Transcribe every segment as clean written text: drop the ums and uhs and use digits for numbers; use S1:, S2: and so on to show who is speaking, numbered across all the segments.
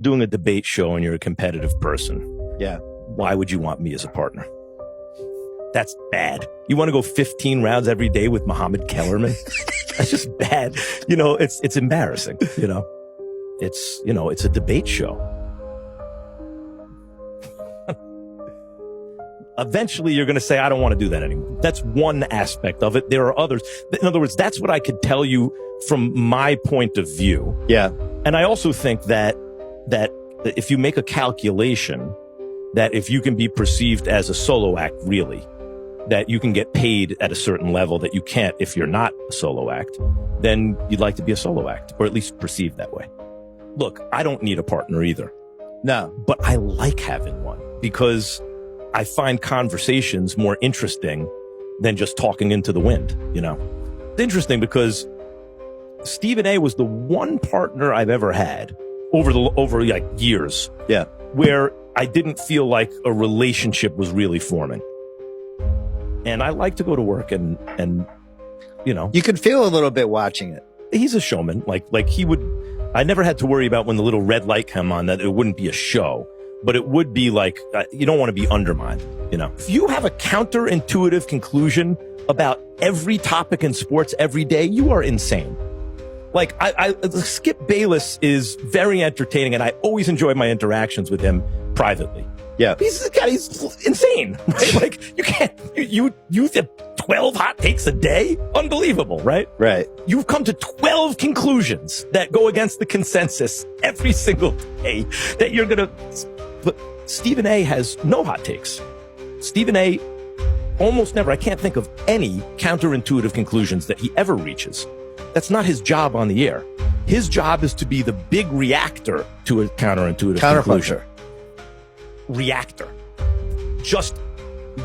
S1: doing a debate show and you're a competitive person.
S2: Yeah.
S1: Why would you want me as a partner? That's bad. You want to go 15 rounds every day with Muhammad Kellerman? That's just bad. It's embarrassing, It's a debate show. Eventually, you're going to say, I don't want to do that anymore. That's one aspect of it. There are others. In other words, that's what I could tell you from my point of view.
S2: Yeah.
S1: And I also think that if you make a calculation, that if you can be perceived as a solo act, really, that you can get paid at a certain level that you can't if you're not a solo act, then you'd like to be a solo act, or at least perceived that way. Look, I don't need a partner either.
S2: No.
S1: But I like having one because I find conversations more interesting than just talking into the wind, It's interesting because Stephen A. was the one partner I've ever had over like years.
S2: Yeah.
S1: Where I didn't feel like a relationship was really forming. And I like to go to work and
S2: you could feel a little bit watching it.
S1: He's a showman. Like he would, I never had to worry about when the little red light came on that it wouldn't be a show. But it would be like, you don't want to be undermined, If you have a counterintuitive conclusion about every topic in sports every day, you are insane. Like, Skip Bayless is very entertaining, and I always enjoy my interactions with him privately.
S2: Yeah.
S1: He's insane, right? Like, you can't, you have 12 hot takes a day? Unbelievable, right?
S2: Right.
S1: You've come to 12 conclusions that go against the consensus every single day that you're going to... But Stephen A. has no hot takes. Stephen A. almost never, I can't think of any counterintuitive conclusions that he ever reaches. That's not his job on the air. His job is to be the big reactor to a counterintuitive conclusion. Reactor.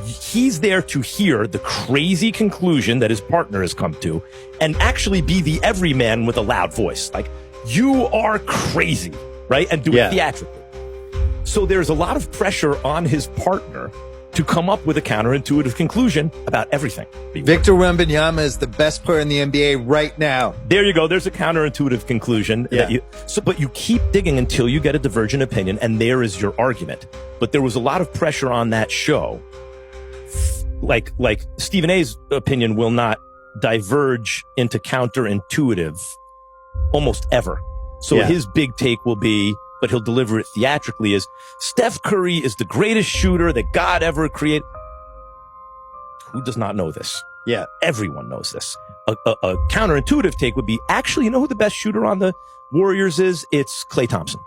S1: He's there to hear the crazy conclusion that his partner has come to and actually be the everyman with a loud voice. Like, you are crazy, right? And do it theatrically. So there's a lot of pressure on his partner to come up with a counterintuitive conclusion about everything.
S2: Victor Wembanyama is the best player in the NBA right now.
S1: There you go. There's a counterintuitive conclusion.
S2: Yeah.
S1: But you keep digging until you get a divergent opinion, and there is your argument. But there was a lot of pressure on that show. Like Stephen A.'s opinion will not diverge into counterintuitive almost ever. So his big take will be, but he'll deliver it theatrically, is Steph Curry is the greatest shooter that God ever created. Who does not know this?
S2: Yeah.
S1: Everyone knows this. A counterintuitive take would be, actually, you know who the best shooter on the Warriors is? It's Klay Thompson.